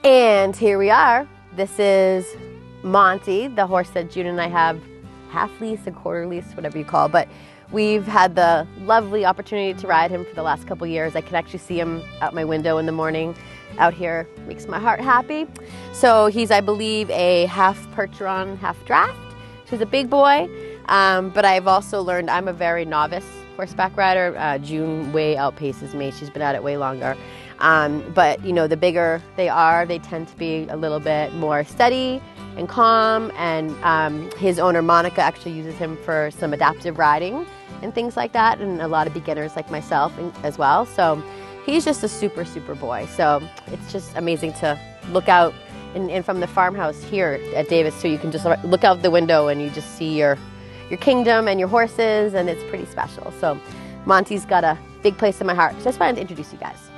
And here we are. This is Monty, the horse that June and I have half lease, a quarter lease, whatever you call, but we've had the lovely opportunity to ride him for the last couple years. I can actually see him out my window in the morning out here. Makes my heart happy. So he's, I believe, a half Percheron, half draft. He's a big boy, but I've also learned I'm a very novice horseback rider. June way outpaces me. She's been at it way longer. But you know, the bigger they are, they tend to be a little bit more steady and calm, and his owner Monica actually uses him for some adaptive riding and things like that, and a lot of beginners like myself as well. So he's just a super boy. So it's just amazing to look out and from the farmhouse here at Davis, so you can just look out the window and you just see your kingdom and your horses, and it's pretty special. So Monty's got a big place in my heart. So I just wanted to introduce you guys.